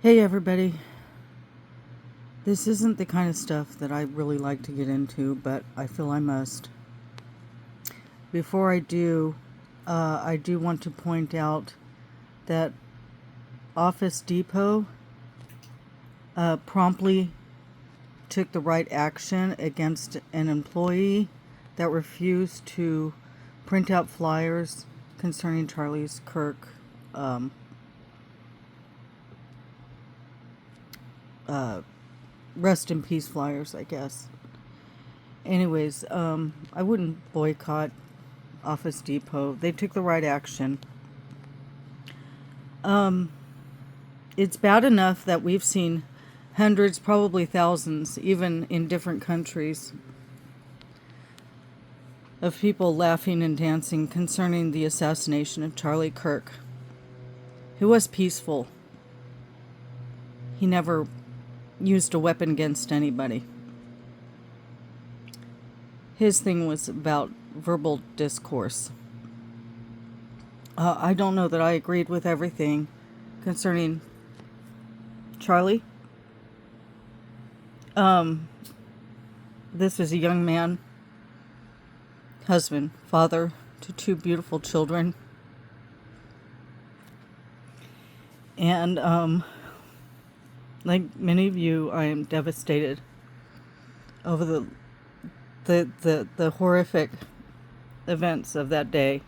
Hey everybody, this isn't the kind of stuff that I really like to get into, but I feel I must. Before I do want to point out that Office Depot promptly took the right action against an employee that refused to print out flyers concerning Charlie's Kirk rest in peace flyers, I guess. Anyways, I wouldn't boycott Office Depot. They took the right action. It's bad enough that we've seen hundreds, probably thousands, even in different countries, of people laughing and dancing concerning the assassination of Charlie Kirk, who was peaceful. He never used a weapon against anybody. His thing was about verbal discourse. I don't know that I agreed with everything concerning Charlie. This is a young man, husband, father to two beautiful children. And like many of you, I am devastated over the horrific events of that day.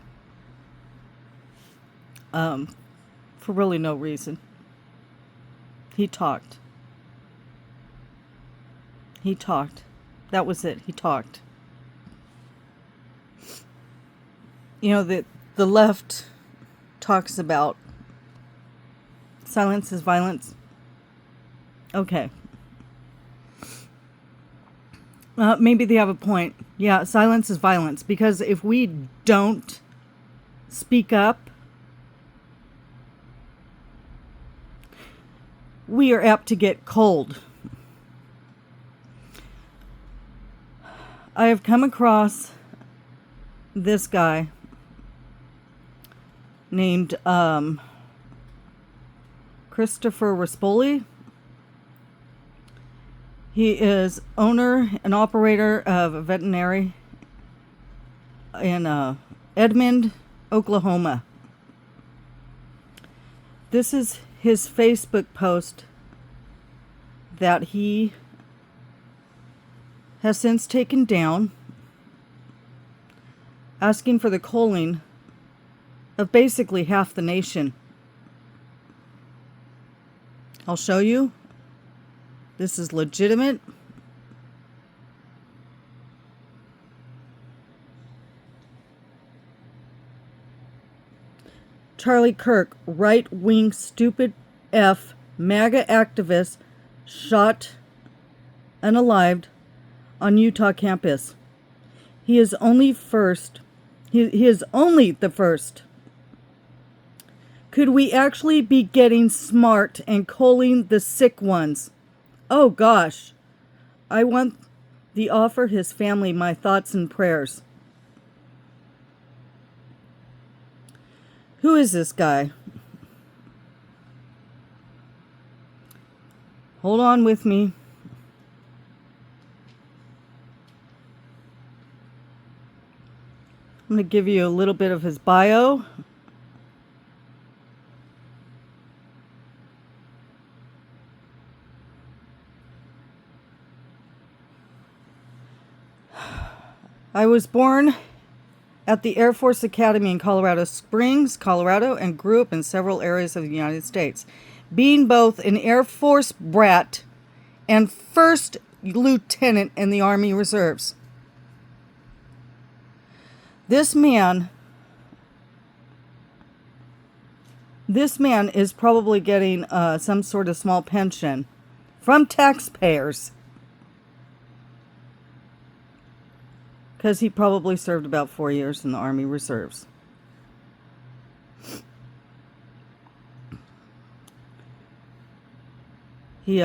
For really no reason. He talked. That was it. He talked. You know, the left talks about silence is violence. Okay. Maybe they have a point. Yeah, silence is violence. Because if we don't speak up, we are apt to get cold. I have come across this guy named Christopher Rispoli. He is owner and operator of a veterinary in Edmond, Oklahoma. This is his Facebook post that he has since taken down, asking for the culling of basically half the nation. I'll show you. This is legitimate. Charlie Kirk, right-wing stupid F, MAGA activist, shot unalived on Utah campus. He is only first. He is only the first. Could we actually be getting smart and culling the sick ones? Oh gosh. I want the offer his family my thoughts and prayers. Who is this guy? Hold on with me. I'm going to give you a little bit of his bio. I was born at the Air Force Academy in Colorado Springs, Colorado, and grew up in several areas of the United States. Being both an Air Force brat and first lieutenant in the Army Reserves. This man is probably getting some sort of small pension from taxpayers. Because he probably served about 4 years in the Army Reserves. He,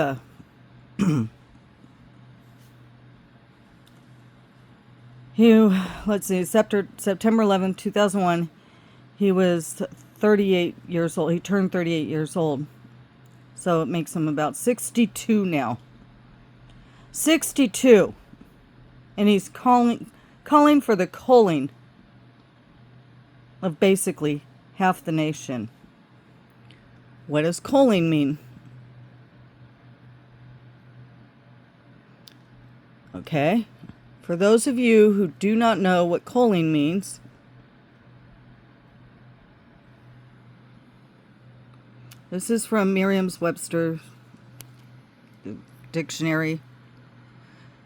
let's see, September 11th, 2001, he was 38 years old. He turned 38 years old. So it makes him about 62 now. 62. And he's calling for the culling of basically half the nation. What does culling mean? Okay. For those of you who do not know what culling means, this is from Merriam-Webster dictionary.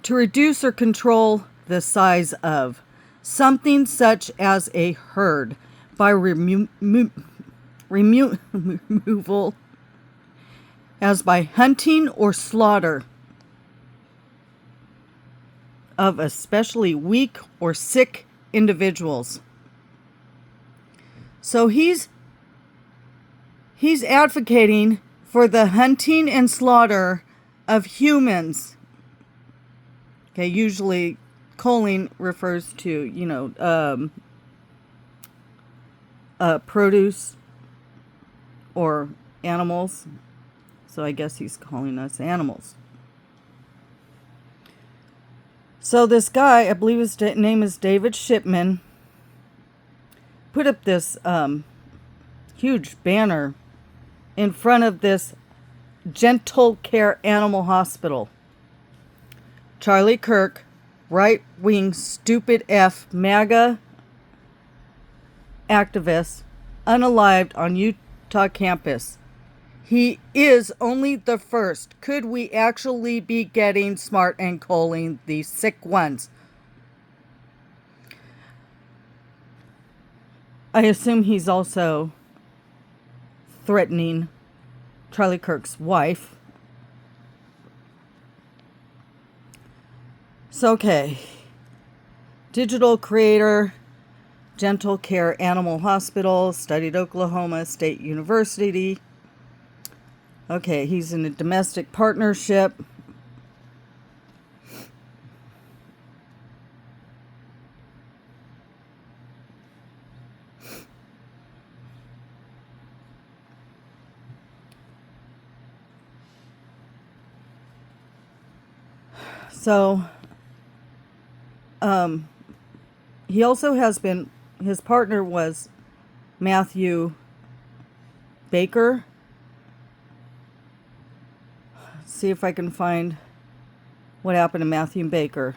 To reduce or control the size of something such as a herd by removal, as by hunting or slaughter of especially weak or sick individuals. So he's advocating for the hunting and slaughter of humans. Okay, usually culling refers to, produce or animals. So I guess he's calling us animals. So this guy, I believe his name is David Shipman, put up this huge banner in front of this Gentle Care Animal Hospital. Charlie Kirk, right-wing stupid F MAGA activist, unalived on Utah campus. He is only the first. Could we actually be getting smart and culling the sick ones? I assume he's also threatening Charlie Kirk's wife. So, okay. Digital creator, Gentle Care Animal Hospital, studied Oklahoma State University. Okay, he's in a domestic partnership. So, he also has been, his partner was Matthew Baker. Let's see if I can find what happened to Matthew Baker.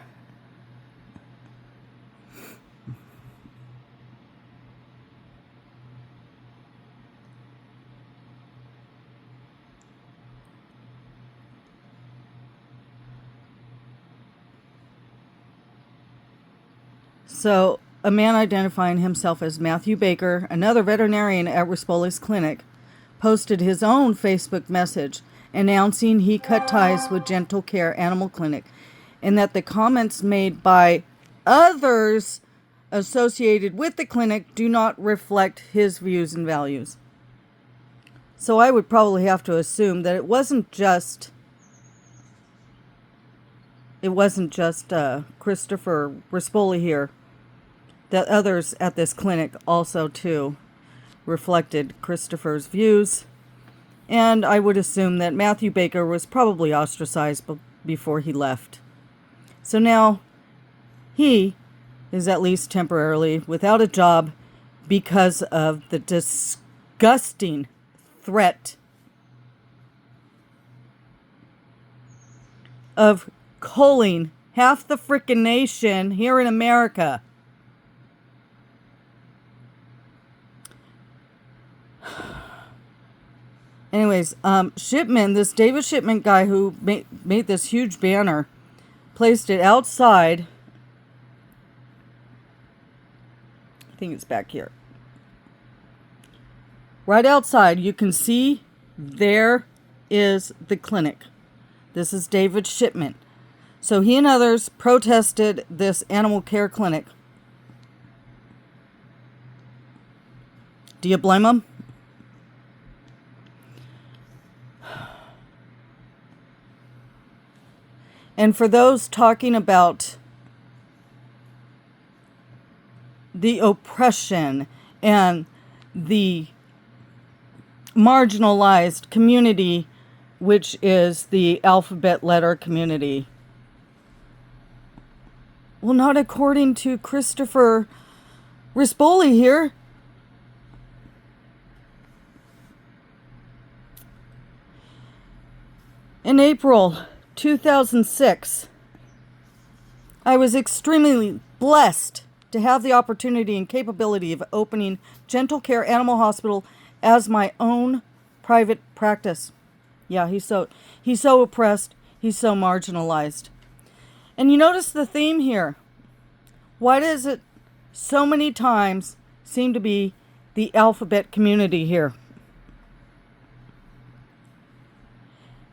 So, a man identifying himself as Matthew Baker, another veterinarian at Rispoli's clinic, posted his own Facebook message announcing he cut ties with Gentle Care Animal Clinic and that the comments made by others associated with the clinic do not reflect his views and values. So I would probably have to assume that it wasn't just Christopher Rispoli here, that others at this clinic also too reflected Christopher's views. And I would assume that Matthew Baker was probably ostracized before he left. So now he is at least temporarily without a job because of the disgusting threat of culling half the frickin' nation here in America. Anyways, Shipman, this David Shipman guy who made this huge banner, placed it outside. I think it's back here. Right outside, you can see there is the clinic. This is David Shipman. So he and others protested this animal care clinic. Do you blame them? And for those talking about the oppression and the marginalized community which is the alphabet letter community. Well, not according to Christopher Rispoli here. In April 2006, I was extremely blessed to have the opportunity and capability of opening Gentle Care Animal Hospital as my own private practice. Yeah, he's so oppressed, he's so marginalized. And you notice the theme here. Why does it so many times seem to be the alphabet community here?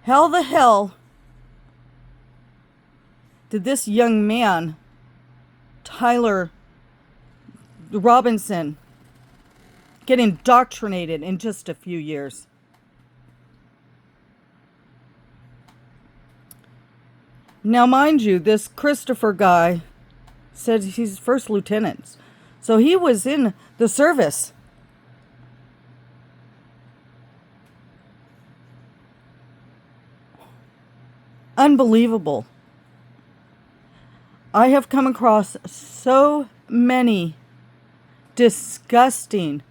How the hell did this young man, Tyler Robinson, get indoctrinated in just a few years? Now, mind you, this Christopher guy said he's first lieutenant. So he was in the service. Unbelievable. I have come across so many disgusting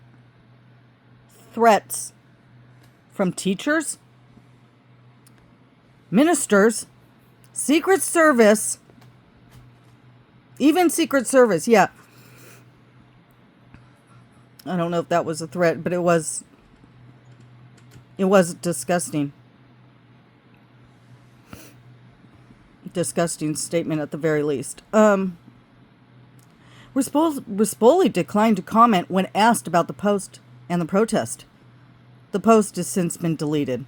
threats from teachers, ministers, Secret Service, even Secret Service, yeah. I don't know if that was a threat, but it was disgusting. Disgusting statement at the very least. Rispoli declined to comment when asked about the post and the protest. The post has since been deleted.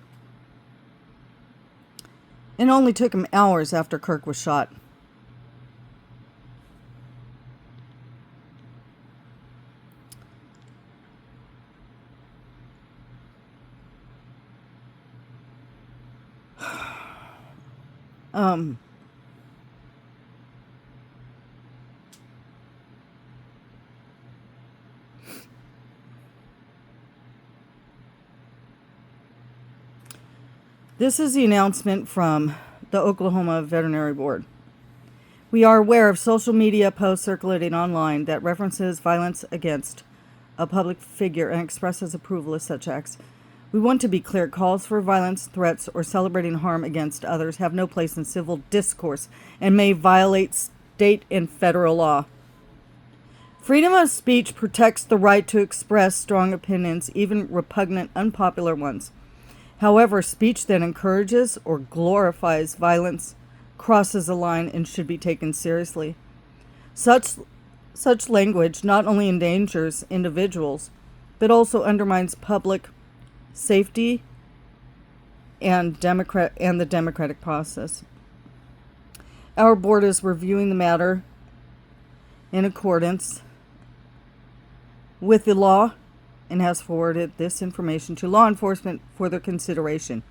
It only took him hours after Kirk was shot. This is the announcement from the Oklahoma Veterinary Board. We are aware of social media posts circulating online that references violence against a public figure and expresses approval of such acts. We want to be clear, calls for violence, threats, or celebrating harm against others have no place in civil discourse and may violate state and federal law. Freedom of speech protects the right to express strong opinions, even repugnant, unpopular ones. However, speech that encourages or glorifies violence crosses a line and should be taken seriously. Such language not only endangers individuals, but also undermines public safety and the democratic process. Our board is reviewing the matter in accordance with the law and has forwarded this information to law enforcement for their consideration.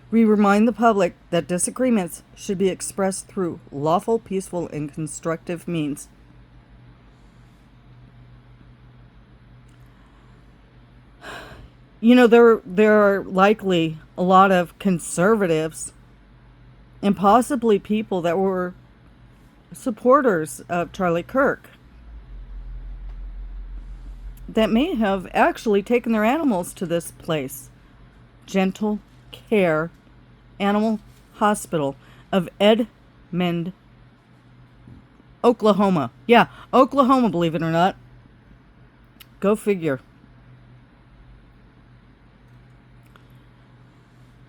We remind the public that disagreements should be expressed through lawful, peaceful, and constructive means. You know, there are likely a lot of conservatives and possibly people that were supporters of Charlie Kirk that may have actually taken their animals to this place, Gentle Care Animal Hospital of Edmond, Oklahoma. Yeah, Oklahoma, believe it or not. Go figure.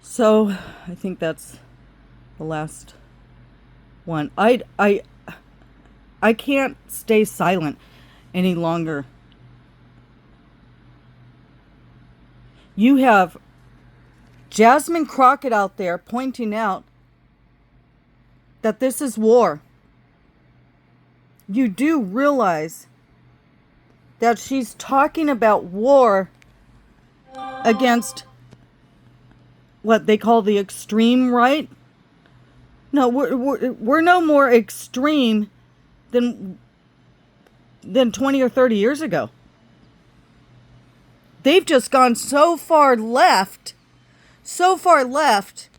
So, I think that's the last one. I can't stay silent any longer. You have Jasmine Crockett out there pointing out that this is war. You do realize that she's talking about war against what they call the extreme right? No, we're no more extreme than 20 or 30 years ago. They've just gone so far left so far left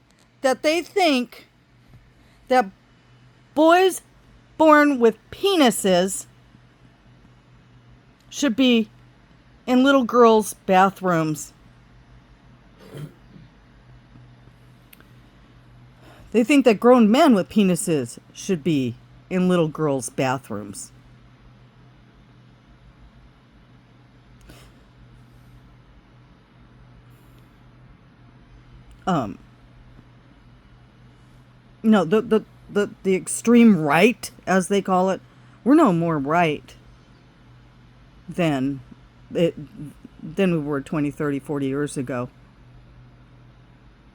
that they think that boys born with penises should be in little girls' bathrooms. They think that grown men with penises should be in little girls' bathrooms. No, the extreme right, as they call it, we're no more right than we were 20, 30, 40 years ago.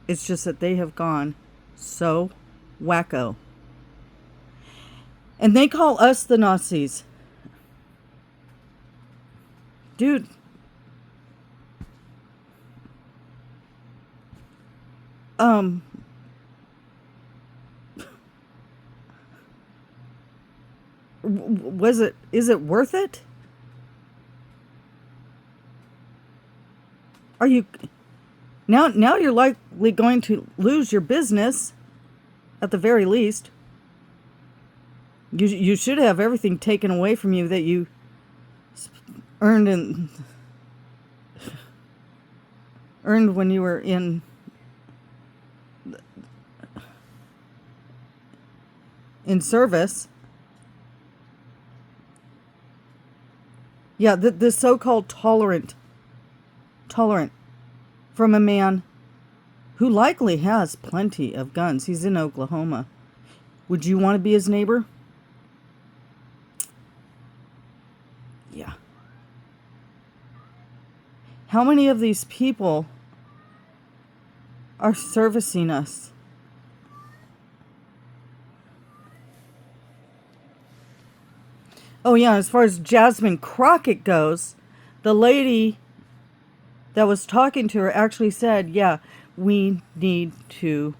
It's just that they have gone so wacko. And they call us the Nazis. Dude. Is it worth it? Are you now you're likely going to lose your business at the very least. You should have everything taken away from you that you earned when you were in service. Yeah, the so-called tolerant from a man who likely has plenty of guns. He's in Oklahoma. Would you want to be his neighbor? Yeah. How many of these people are servicing us? Oh yeah, as far as Jasmine Crockett goes, the lady that was talking to her actually said, yeah, we need to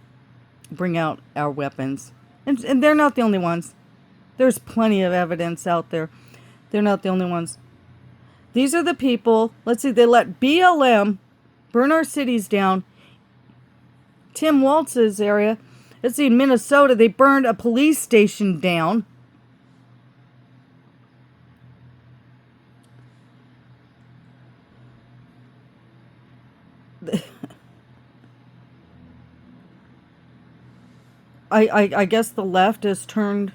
bring out our weapons. And they're not the only ones. There's plenty of evidence out there. They're not the only ones. These are the people, let's see, they let BLM burn our cities down. Tim Walz's area, let's see, in Minnesota, they burned a police station down. I guess the left has turned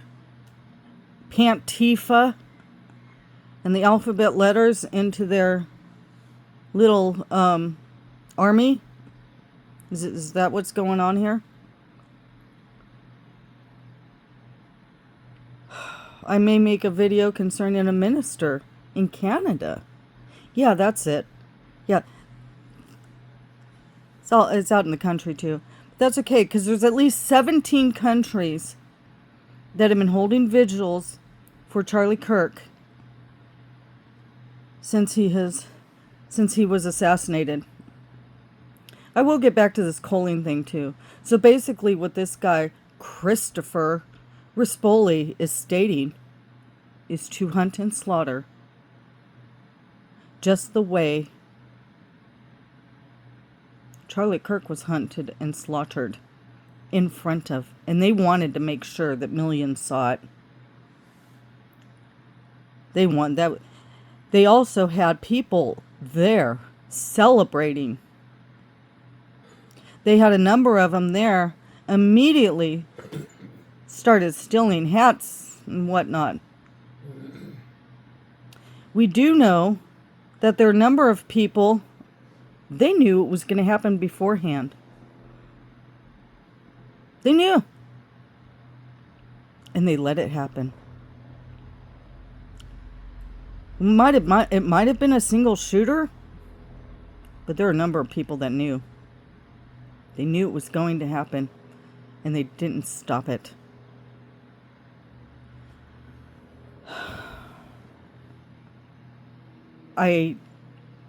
Pantifa and the alphabet letters into their little army. Is that what's going on here? I may make a video concerning a minister in Canada. Yeah, that's it. Yeah. It's out in the country too. That's okay, because there's at least 17 countries that have been holding vigils for Charlie Kirk since he was assassinated. I will get back to this choline thing too. So basically what this guy, Christopher Rispoli, is stating is to hunt and slaughter just the way Charlie Kirk was hunted and slaughtered in front of, and they wanted to make sure that millions saw it. They want that. They also had people there celebrating. They had a number of them there, immediately started stealing hats and whatnot. We do know that there are a number of people, they knew it was going to happen beforehand. They knew. And they let it happen. It might have been a single shooter, but there are a number of people that knew. They knew it was going to happen, and they didn't stop it. I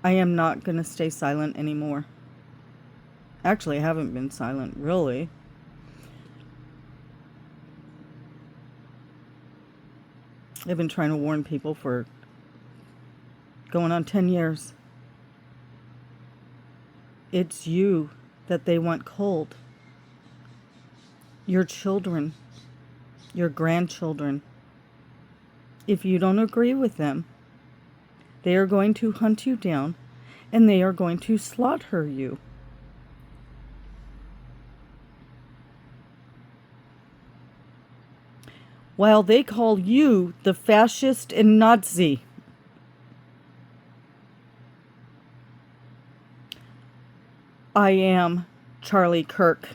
am not going to stay silent anymore. Actually, I haven't been silent, really. I've been trying to warn people for going on 10 years. It's you that they want cold. Your children, your grandchildren. If you don't agree with them, they are going to hunt you down and they are going to slaughter you. While they call you the fascist and Nazi. I am Charlie Kirk.